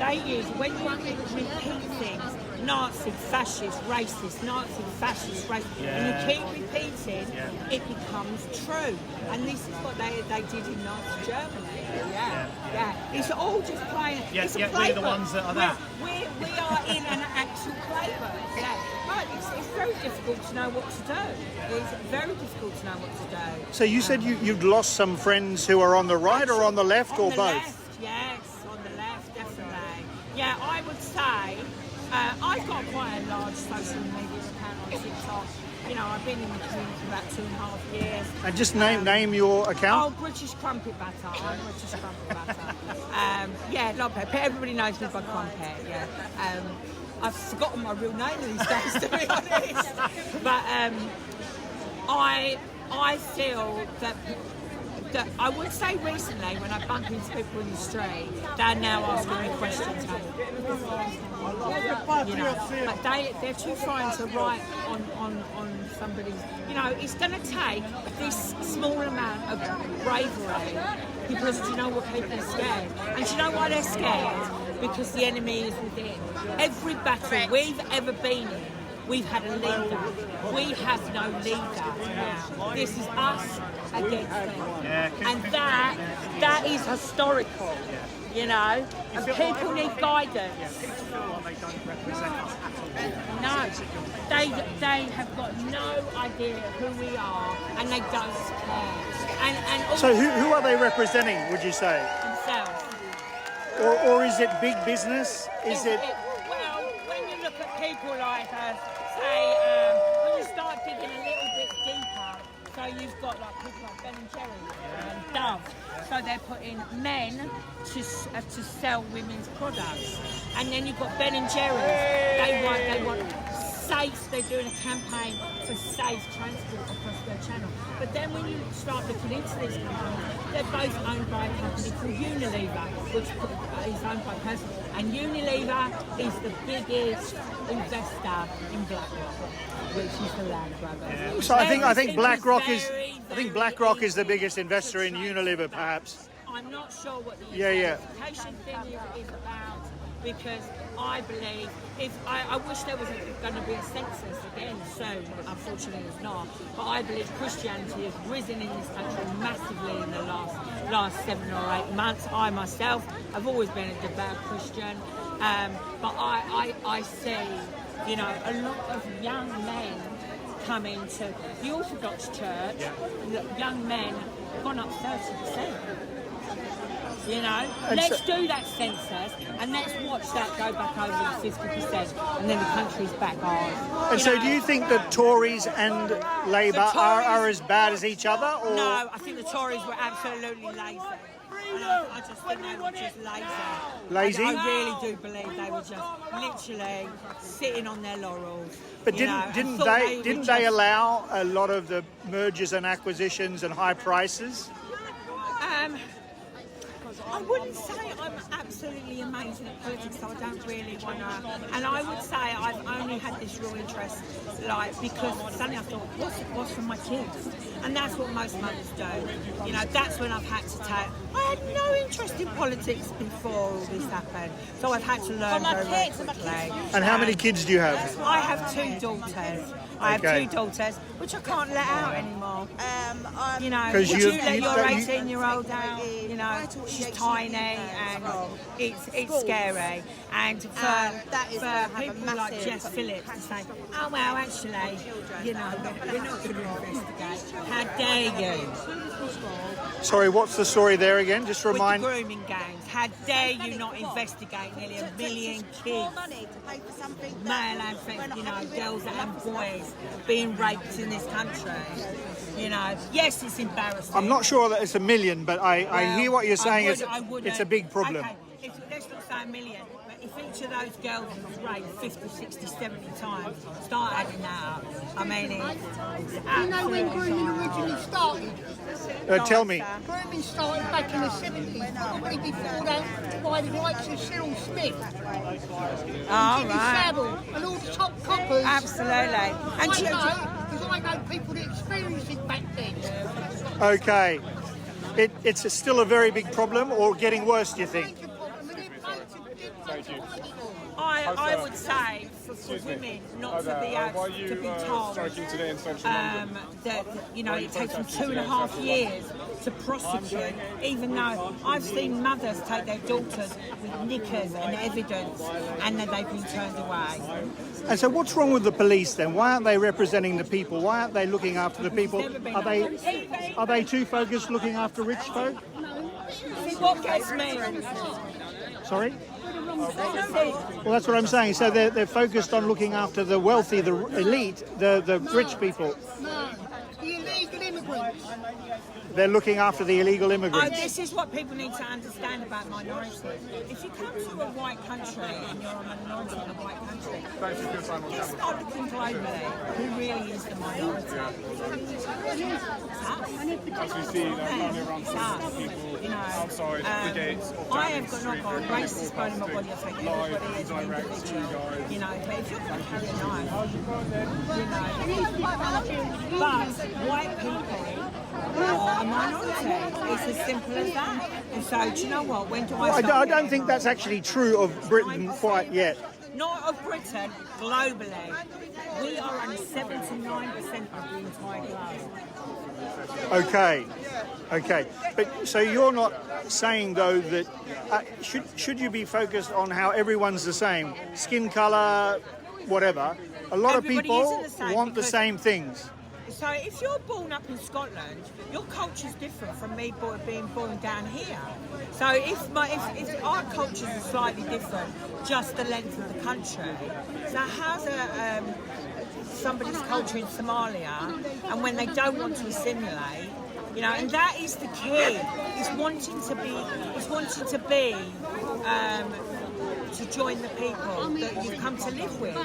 they use, when you repeat things, Nazi, fascist, racist, Nazi, fascist, racist, and you keep repeating, it becomes true. And this is what they did in Nazi Germany. Yeah. It's all just playing. It's a playbook. We're the ones that are that. We are in an actual playbook. But it's very difficult to know what to do. It's very difficult to know what to do. So you said you'd lost some friends who are on the right or on the left or both? Left, yes, on the left, definitely. Yeah, I would say I've got quite a large social media account on TikTok. You know, I've been in the community for about 2.5 years. And just name your account. Oh, British Crumpet Butter. I'm British Crumpet Butter. Yeah, love it. Everybody knows me by Crumpet. Yeah. I've forgotten my real name these days, to be honest. But I feel that I would say recently, when I bump into people in the street, they're now asking me questions. You know, but they're too frightened to write on somebody's. You know, it's going to take this small amount of bravery, because do you know what, people are scared, and do you know why they're scared? Because the enemy is within. Every battle we've ever been in, we've had a leader. We have no leader now. This is us against them. And that is historical, you know. And people need guidance. They don't represent us at all. No, they have got no idea who we are, and they don't care. And also, so who are they representing, would you say? Themselves. Or is it big business? Well, when you look at people like us, say, when you start digging a little bit deeper, so you've got like people like Ben and Jerry and Dove, so they're putting men to sell women's products, and then you've got Ben and Jerry. They want safe. They're doing a campaign for safe transport across their channel. But then when you start looking into these companies, they're both owned by a company called Unilever, which is owned by a person. And Unilever is the biggest investor in BlackRock, which is the Land Grabber. So I think BlackRock is the biggest investor in Unilever, perhaps. I'm not sure what the identification thing is about, because I believe I wish there was going to be a census again soon. Unfortunately, it's not. But I believe Christianity has risen in this country massively in the last 7 or 8 months. I myself have always been a devout Christian, but I see, you know, a lot of young men coming to the Orthodox Church. Young men gone up 30%. You know, let's do that census and let's watch that go back over the 50%, and then the country's back on. And so do you think that Tories and Labour are as bad as each other? Or? No, I think the Tories were absolutely lazy. And I just think they were just lazy. Lazy? I really do believe they were just literally sitting on their laurels. But didn't they allow a lot of the mergers and acquisitions and high prices? I wouldn't say I'm absolutely amazing at politics, so I don't really want to. And I would say I've only had this real interest, like, because suddenly I thought, what's for my kids? And that's what most mothers do. You know, that's when I've had to take. I had no interest in politics before all this happened, so I've had to learn very quickly. And how many kids do you have? I have 2 daughters. I have 2 daughters, which I can't let out anymore. You know, would you let your 18-year-old out? You know, she's tiny and it's scary. And for people like Jess Phillips to say, oh well, actually, you know, we're not going to investigate. How dare you? Sorry, what's the story there again? Just remind. With the grooming gangs. How dare you not investigate nearly 1 million kids, male and female, you know, girls and boys being raped in this country? You know, yes, it's embarrassing. I'm not sure that it's 1 million, but I hear what you're saying. It's a big problem. Okay, let's not say 1 million. If each of those girls was raped 50, 60, 70 times, start adding that up. I mean, it's you know when grooming originally started? Tell me. Grooming started back in the 70s, probably before that, by the likes of Cyril Smith. Oh, Jimmy right. Savile, and all the top coppers. Absolutely. And I know, because I know people that experienced it back then. Okay. It's still a very big problem, or getting worse, do you think? I would say for women not to be able to be told that it takes them 2.5 years to prosecute, even though I've seen mothers take their daughters with knickers and evidence and then they've been turned away. And so what's wrong with the police then? Why aren't they representing the people? Why aren't they looking after the people? Are they too focused looking after rich folk? See, what gets me? Sorry? Well, that's what I'm saying. So they're focused on looking after the wealthy, the elite, the rich people. No, the illegal immigrants. They're looking after the illegal immigrants. This is what people need to understand about minorities. If you come to a white country and you're a minority in a white country, you start looking globally. Who really is the minority? As we see, around people outside the gates. I have not got a racist bone in my body. I think everybody is an individual. But if you're going to carry a knife, but white people are a minority. It's as simple as that. And so, do you know what? When do I start? I don't think that's actually true of Britain quite yet. Not of Britain, globally. We are only 79% of the entire globe. Okay. But so you're not saying though that should you be focused on how everyone's the same, skin colour, whatever? A lot of people want the same things. So if you're born up in Scotland, your culture's different from me being born down here. So if our cultures are slightly different, just the length of the country. So how's somebody's culture in Somalia, and when they don't want to assimilate, and that is the key. It's wanting to join the people that you've come to live with.